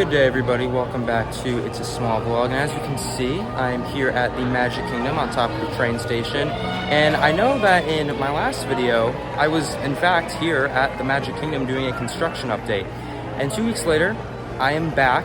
Good day, everybody. Welcome back to It's a Small Vlog. And as you can see, I am here at the Magic Kingdom on top of the train station. And I know that in my last video, I was in fact here at the Magic Kingdom doing a construction update. And 2 weeks later, I am back.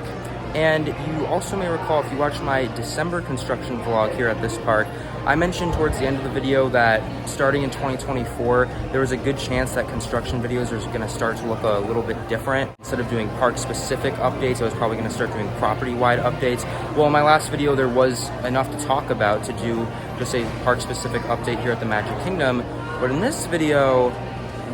And you also may recall, if you watched my December construction vlog here at this park, I mentioned towards the end of the video that starting in 2024, there was a good chance that construction videos are going to start to look a little bit different. Instead of doing park-specific updates, I was probably going to start doing property-wide updates. Well, in my last video, there was enough to talk about to do just a park-specific update here at the Magic Kingdom. But in this video,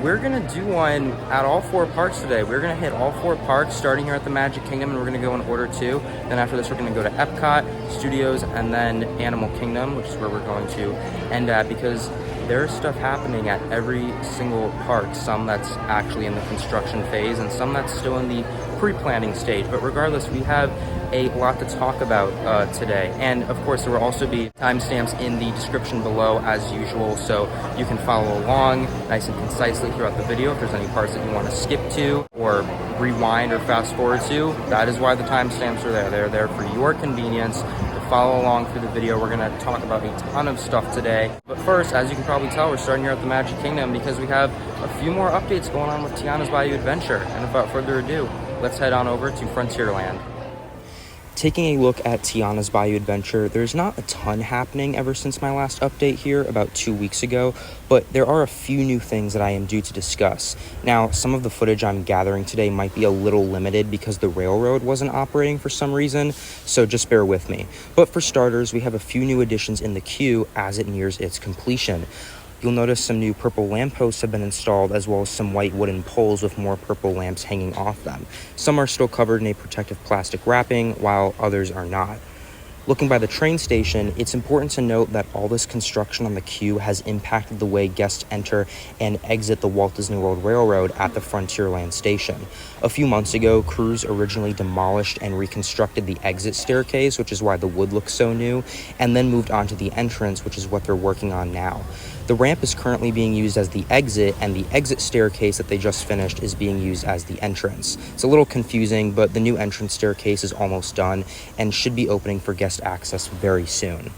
we're gonna do one at all 4 parks today. We're gonna hit all 4 parks starting here at the Magic Kingdom, and we're gonna go in order too. Then after this, we're gonna go to EPCOT, Studios, and then Animal Kingdom, which is where we're going to end at, because there's stuff happening at every single park. Some that's actually in the construction phase and some that's still in the pre-planning stage. But regardless, we have a lot to talk about today. And of course, there will also be timestamps in the description below as usual, so you can follow along nice and concisely throughout the video. If there's any parts that you want to skip to or rewind or fast forward to, that is why the timestamps are there. They're there for your convenience to follow along through the video. We're going to talk about a ton of stuff today. But first, as you can probably tell, we're starting here at the Magic Kingdom because we have a few more updates going on with Tiana's Bayou Adventure. And without further ado, let's head on over to Frontierland. Taking a look at Tiana's Bayou Adventure, there's not a ton happening ever since my last update here about 2 weeks ago, but there are a few new things that I am due to discuss. Now, some of the footage I'm gathering today might be a little limited because the railroad wasn't operating for some reason, so just bear with me. But for starters, we have a few new additions in the queue as it nears its completion. You'll notice some new purple lampposts have been installed, as well as some white wooden poles with more purple lamps hanging off them. Some are still covered in a protective plastic wrapping, while others are not. Looking by the train station, it's important to note that all this construction on the queue has impacted the way guests enter and exit the Walt Disney World Railroad at the Frontierland station. A few months ago, crews originally demolished and reconstructed the exit staircase, which is why the wood looks so new, and then moved on to the entrance, which is what they're working on now. The ramp is currently being used as the exit, and the exit staircase that they just finished is being used as the entrance. It's a little confusing, but the new entrance staircase is almost done and should be opening for guest access very soon.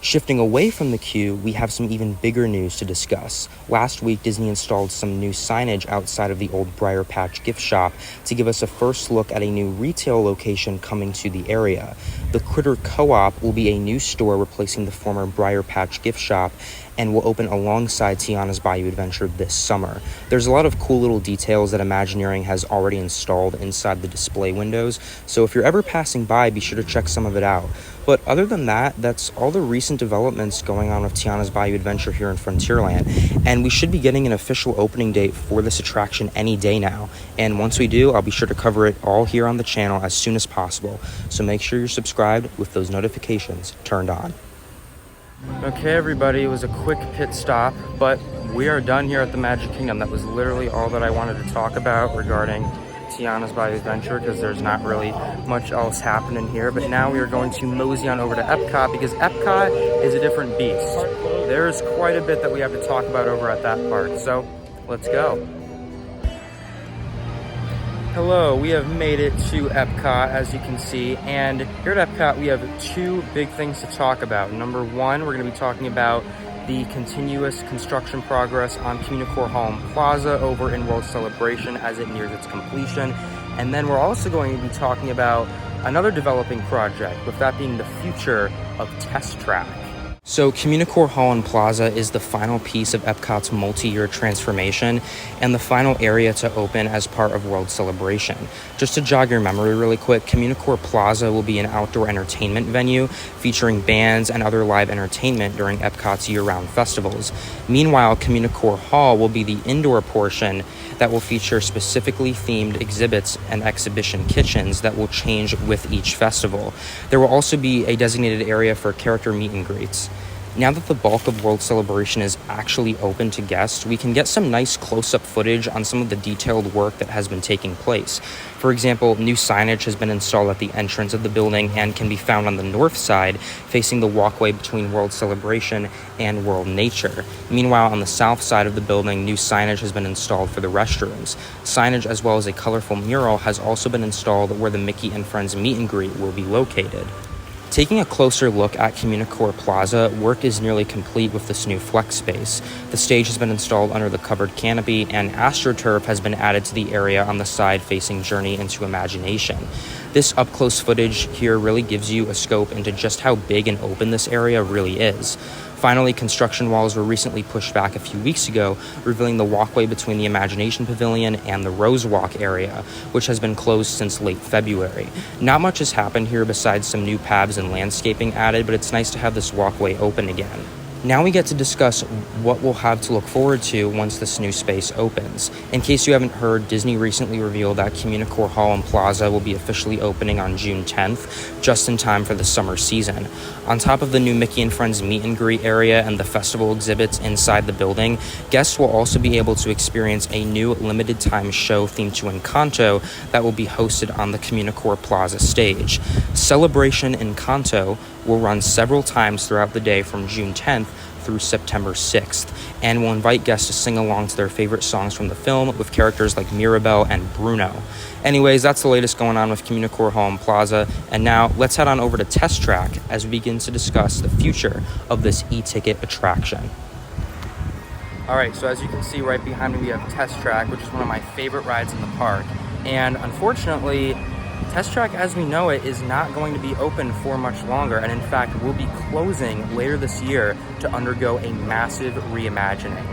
Shifting away from the queue, we have some even bigger news to discuss. Last week, Disney installed some new signage outside of the old Briar Patch gift shop to give us a first look at a new retail location coming to the area. The Critter Co-op will be a new store replacing the former Briar Patch gift shop and will open alongside Tiana's Bayou Adventure this summer. There's a lot of cool little details that Imagineering has already installed inside the display windows, so if you're ever passing by, be sure to check some of it out. But other than that, that's all the recent developments going on with Tiana's Bayou Adventure here in Frontierland, and we should be getting an official opening date for this attraction any day now. And once we do, I'll be sure to cover it all here on the channel as soon as possible, so make sure you're subscribed with those notifications turned on. Okay, everybody, it was a quick pit stop, but we are done here at the Magic Kingdom. That was literally all that I wanted to talk about regarding Tiana's Bayou Adventure, because there's not really much else happening here. But now we are going to mosey on over to EPCOT, because EPCOT is a different beast. There's quite a bit that we have to talk about over at that park, so let's go. Hello, we have made it to EPCOT, as you can see, and here at EPCOT we have 2 big things to talk about. Number 1, we're going to be talking about the continuous construction progress on Communicore Hall and Plaza over in World Celebration as it nears its completion. And then we're also going to be talking about another developing project, with that being the future of Test Track. So Communicore Hall and Plaza is the final piece of EPCOT's multi-year transformation and the final area to open as part of World Celebration. Just to jog your memory really quick, Communicore Plaza will be an outdoor entertainment venue featuring bands and other live entertainment during EPCOT's year-round festivals. Meanwhile, Communicore Hall will be the indoor portion that will feature specifically themed exhibits and exhibition kitchens that will change with each festival. There will also be a designated area for character meet and greets. Now that the bulk of World Celebration is actually open to guests, we can get some nice close-up footage on some of the detailed work that has been taking place. For example, new signage has been installed at the entrance of the building and can be found on the north side, facing the walkway between World Celebration and World Nature. Meanwhile, on the south side of the building, new signage has been installed for the restrooms. Signage as well as a colorful mural has also been installed where the Mickey and Friends meet and greet will be located. Taking a closer look at Communicore Plaza, work is nearly complete with this new flex space. The stage has been installed under the covered canopy, and AstroTurf has been added to the area on the side facing Journey into Imagination. This up-close footage here really gives you a scope into just how big and open this area really is. Finally, construction walls were recently pushed back a few weeks ago, revealing the walkway between the Imagination Pavilion and the Rose Walk area, which has been closed since late February. Not much has happened here besides some new paths and landscaping added, but it's nice to have this walkway open again. Now we get to discuss what we'll have to look forward to once this new space opens. In case you haven't heard, Disney recently revealed that Communicore Hall and Plaza will be officially opening on June 10th, just in time for the summer season. On top of the new Mickey and Friends meet and greet area and the festival exhibits inside the building, guests will also be able to experience a new limited time show themed to Encanto that will be hosted on the Communicore Plaza stage. Celebration Encanto will run several times throughout the day from June 10th through September 6th, and will invite guests to sing along to their favorite songs from the film with characters like Mirabel and Bruno. Anyways, that's the latest going on with Communicore Hall and Plaza, and now let's head on over to Test Track as we begin to discuss the future of this e-ticket attraction. Alright, so as you can see right behind me we have Test Track, which is one of my favorite rides in the park, and unfortunately Test Track as we know it is not going to be open for much longer, and in fact will be closing later this year to undergo a massive reimagining.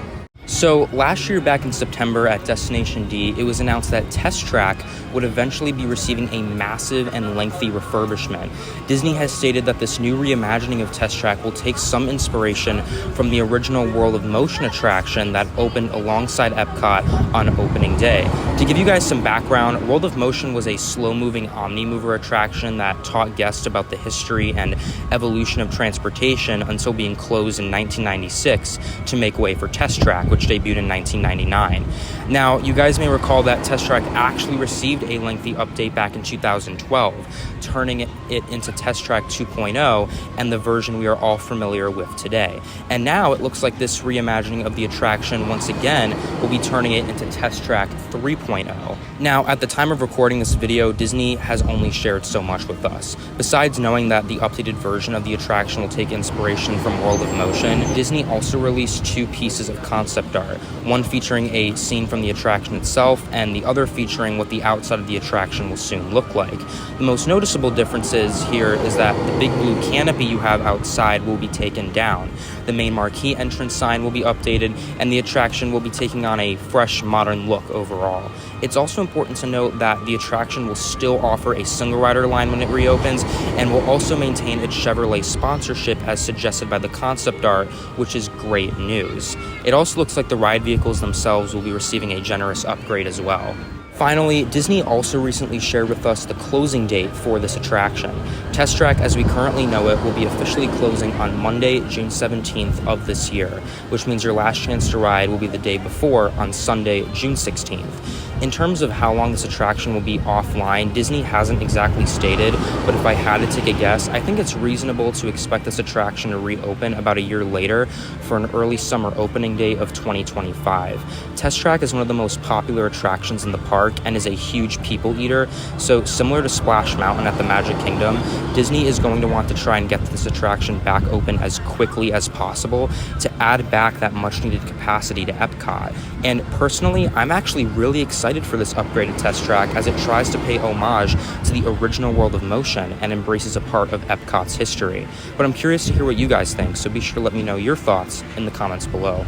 So last year back in September at Destination D, it was announced that Test Track would eventually be receiving a massive and lengthy refurbishment. Disney has stated that this new reimagining of Test Track will take some inspiration from the original World of Motion attraction that opened alongside EPCOT on opening day. To give you guys some background, World of Motion was a slow-moving omni-mover attraction that taught guests about the history and evolution of transportation until being closed in 1996 to make way for Test Track, which debuted in 1999. Now, you guys may recall that Test Track actually received a lengthy update back in 2012, turning it into Test Track 2.0 and the version we are all familiar with today. And now it looks like this reimagining of the attraction once again will be turning it into Test Track 3.0. Now, at the time of recording this video, Disney has only shared so much with us. Besides knowing that the updated version of the attraction will take inspiration from World of Motion, Disney also released two pieces of concept art, one featuring a scene from the attraction itself and the other featuring what the outside of the attraction will soon look like. The most noticeable differences here is that the big blue canopy you have outside will be taken down. The main marquee entrance sign will be updated, and the attraction will be taking on a fresh, modern look overall. It's also important to note that the attraction will still offer a single rider line when it reopens, and will also maintain its Chevrolet sponsorship as suggested by the concept art, which is great news. It also looks like the ride vehicles themselves will be receiving a generous upgrade as well. Finally, Disney also recently shared with us the closing date for this attraction. Test Track, as we currently know it, will be officially closing on Monday, June 17th of this year, which means your last chance to ride will be the day before on Sunday, June 16th. In terms of how long this attraction will be offline, Disney hasn't exactly stated, but if I had to take a guess, I think it's reasonable to expect this attraction to reopen about a year later for an early summer opening date of 2025. Test Track is one of the most popular attractions in the park and is a huge people eater, so similar to Splash Mountain at the Magic Kingdom, Disney is going to want to try and get this attraction back open as quickly as possible to add back that much needed capacity to EPCOT. And personally, I'm actually really excited for this upgraded Test Track as it tries to pay homage to the original World of Motion and embraces a part of EPCOT's history. But I'm curious to hear what you guys think, so be sure to let me know your thoughts in the comments below.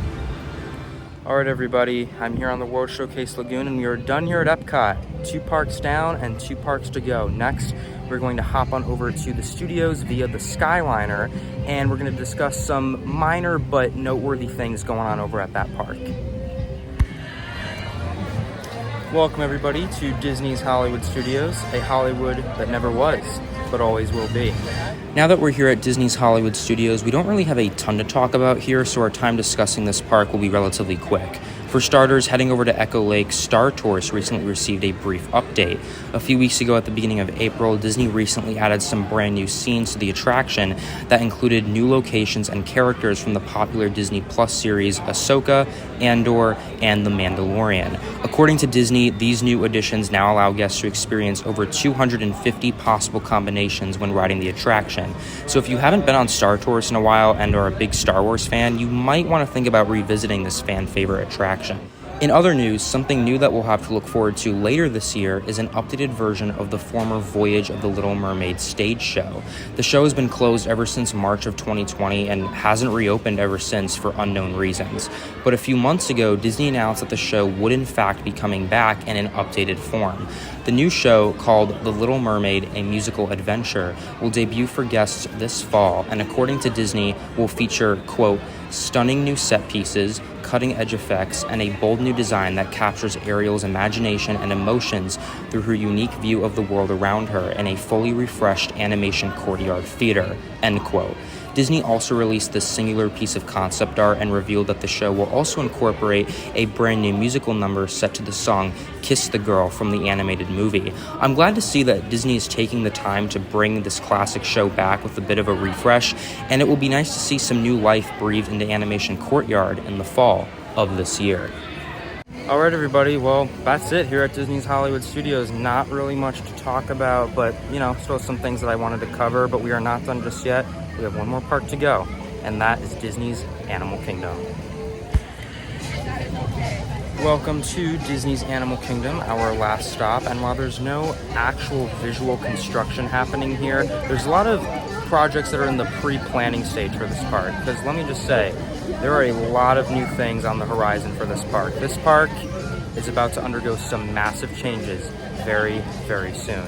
Alright everybody, I'm here on the World Showcase Lagoon and we are done here at EPCOT. 2 parks down and 2 parks to go. Next, we're going to hop on over to the studios via the Skyliner, and we're going to discuss some minor but noteworthy things going on over at that park. Welcome everybody to Disney's Hollywood Studios, a Hollywood that never was, but always will be. Now that we're here at Disney's Hollywood Studios, we don't really have a ton to talk about here, so our time discussing this park will be relatively quick. For starters, heading over to Echo Lake, Star Tours recently received a brief update. A few weeks ago at the beginning of April, Disney recently added some brand new scenes to the attraction that included new locations and characters from the popular Disney Plus series Ahsoka, Andor, and The Mandalorian. According to Disney, these new additions now allow guests to experience over 250 possible combinations when riding the attraction. So if you haven't been on Star Tours in a while and are a big Star Wars fan, you might want to think about revisiting this fan favorite attraction. In other news, something new that we'll have to look forward to later this year is an updated version of the former Voyage of the Little Mermaid stage show. The show has been closed ever since March of 2020 and hasn't reopened ever since for unknown reasons. But a few months ago, Disney announced that the show would in fact be coming back in an updated form. The new show, called The Little Mermaid, A Musical Adventure, will debut for guests this fall, and according to Disney, will feature, quote, stunning new set pieces, cutting-edge effects, and a bold new design that captures Ariel's imagination and emotions through her unique view of the world around her in a fully refreshed animation courtyard theater, end quote. Disney also released this singular piece of concept art and revealed that the show will also incorporate a brand new musical number set to the song Kiss the Girl from the animated movie. I'm glad to see that Disney is taking the time to bring this classic show back with a bit of a refresh, and it will be nice to see some new life breathed into Animation Courtyard in the fall of this year. All right, everybody. Well, that's it here at Disney's Hollywood Studios. Not really much to talk about, but, still some things that I wanted to cover, but we are not done just yet. We have one more park to go, and that is Disney's Animal Kingdom. Welcome to Disney's Animal Kingdom, our last stop, and while there's no actual visual construction happening here, there's a lot of projects that are in the pre-planning stage for this park, because let me just say, there are a lot of new things on the horizon for this park. This park is about to undergo some massive changes very, very soon.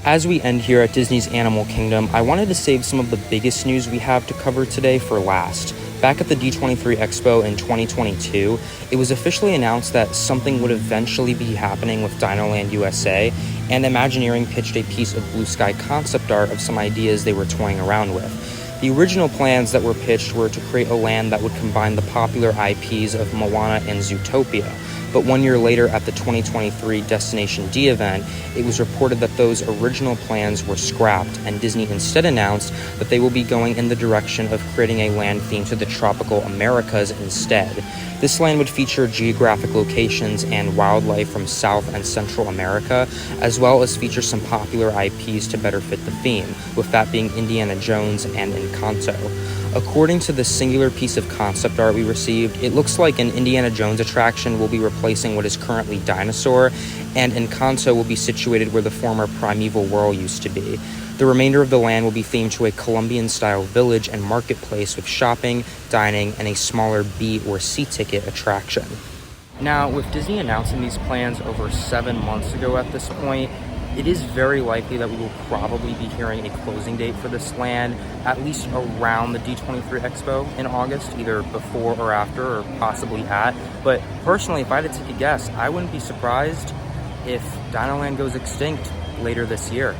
As we end here at Disney's Animal Kingdom, I wanted to save some of the biggest news we have to cover today for last. Back at the D23 Expo in 2022, it was officially announced that something would eventually be happening with Dinoland U.S.A., and Imagineering pitched a piece of blue sky concept art of some ideas they were toying around with. The original plans that were pitched were to create a land that would combine the popular IPs of Moana and Zootopia. But 1 year later at the 2023 Destination D event, it was reported that those original plans were scrapped, and Disney instead announced that they will be going in the direction of creating a land themed to the tropical Americas instead. This land would feature geographic locations and wildlife from South and Central America, as well as feature some popular IPs to better fit the theme, with that being Indiana Jones and Encanto. According to the singular piece of concept art we received, it looks like an Indiana Jones attraction will be replacing what is currently Dinosaur, and Encanto will be situated where the former Primeval World used to be. The remainder of the land will be themed to a Colombian-style village and marketplace with shopping, dining, and a smaller B or C ticket attraction. Now, with Disney announcing these plans over 7 months ago at this point, it is very likely that we will probably be hearing a closing date for this land at least around the D23 Expo in August, either before or after, or possibly at. But personally, if I had to take a guess, I wouldn't be surprised if Dinoland goes extinct later this year.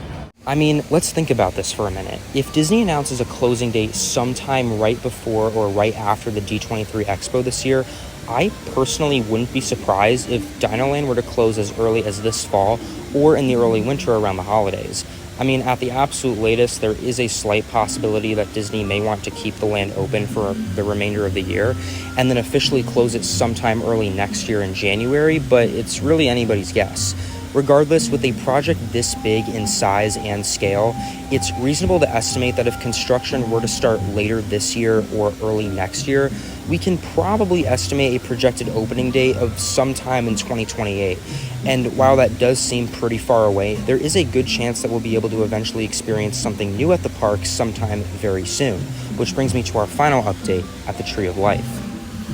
I mean, let's think about this for a minute. If Disney announces a closing date sometime right before or right after the D23 Expo this year, I personally wouldn't be surprised if Dinoland were to close as early as this fall or in the early winter around the holidays. I mean, at the absolute latest, there is a slight possibility that Disney may want to keep the land open for the remainder of the year and then officially close it sometime early next year in January, but it's really anybody's guess. Regardless, with a project this big in size and scale, it's reasonable to estimate that if construction were to start later this year or early next year, we can probably estimate a projected opening date of sometime in 2028. And while that does seem pretty far away, there is a good chance that we'll be able to eventually experience something new at the park sometime very soon, which brings me to our final update at the Tree of Life.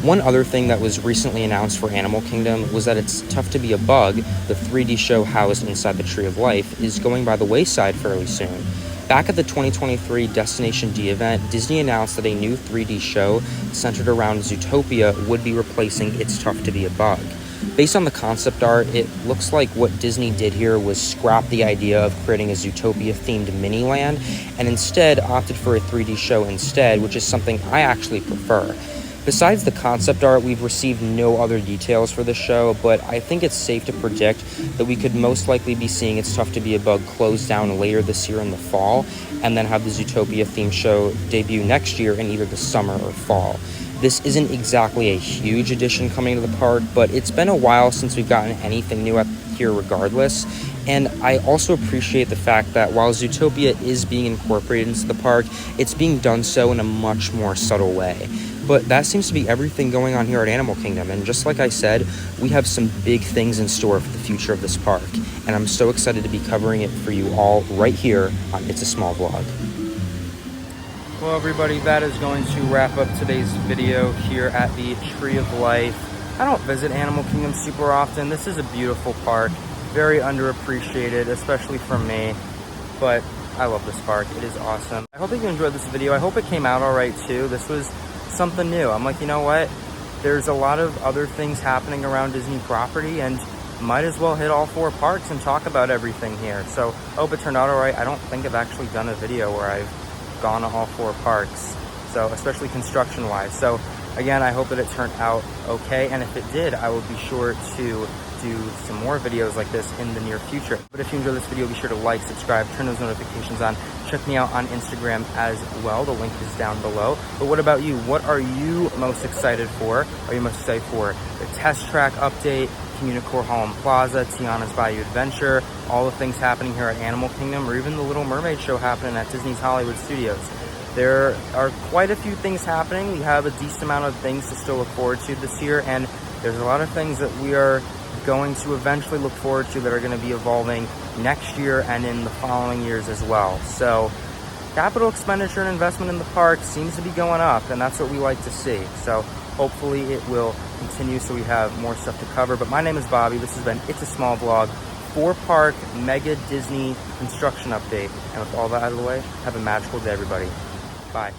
One other thing that was recently announced for Animal Kingdom was that It's Tough to Be a Bug, the 3D show housed inside the Tree of Life, is going by the wayside fairly soon. Back at the 2023 Destination D event, Disney announced that a new 3D show centered around Zootopia would be replacing It's Tough to Be a Bug. Based on the concept art, it looks like what Disney did here was scrap the idea of creating a Zootopia-themed mini-land and instead opted for a 3D show instead, which is something I actually prefer. Besides the concept art, we've received no other details for the show, but I think it's safe to predict that we could most likely be seeing It's Tough to Be a Bug close down later this year in the fall, and then have the Zootopia-themed show debut next year in either the summer or fall. This isn't exactly a huge addition coming to the park, but it's been a while since we've gotten anything new up here regardless. And I also appreciate the fact that while Zootopia is being incorporated into the park, it's being done so in a much more subtle way. But that seems to be everything going on here at Animal Kingdom, and just like I said, we have some big things in store for the future of this park, and I'm so excited to be covering it for you all right here on It's a Small Vlog. Well, everybody, that is going to wrap up today's video here at the Tree of Life. I don't visit Animal Kingdom super often. This is a beautiful park, very underappreciated, especially for me, but I love this park. It is awesome. I hope that you enjoyed this video. I hope it came out all right too. This was something new. I'm like, you know what? There's a lot of other things happening around Disney property, and might as well hit all 4 parks and talk about everything here. So I hope it turned out all right. I don't think I've actually done a video where I've gone to all 4 parks, so especially construction wise. So again, I hope that it turned out okay, and if it did, I will be sure to do some more videos like this in the near future. But if you enjoyed this video, be sure to like, subscribe, turn those notifications on. Check me out on Instagram as well. The link is down below. But what about you? What are you most excited for? Are you most excited for the test track update, Communicore Hall and Plaza, Tiana's Bayou Adventure, all the things happening here at Animal Kingdom, or even the Little Mermaid show happening at Disney's Hollywood Studios? There are quite a few things happening. We have a decent amount of things to still look forward to this year, and there's a lot of things that we are going to eventually look forward to that are going to be evolving next year and in the following years as well. So capital expenditure and investment in the park seems to be going up, and that's what we like to see. So hopefully it will continue so we have more stuff to cover. But my name is Bobby. This has been It's a Small Vlog, 4-park mega Disney construction update. And with all that out of the way, have a magical day, everybody. Bye.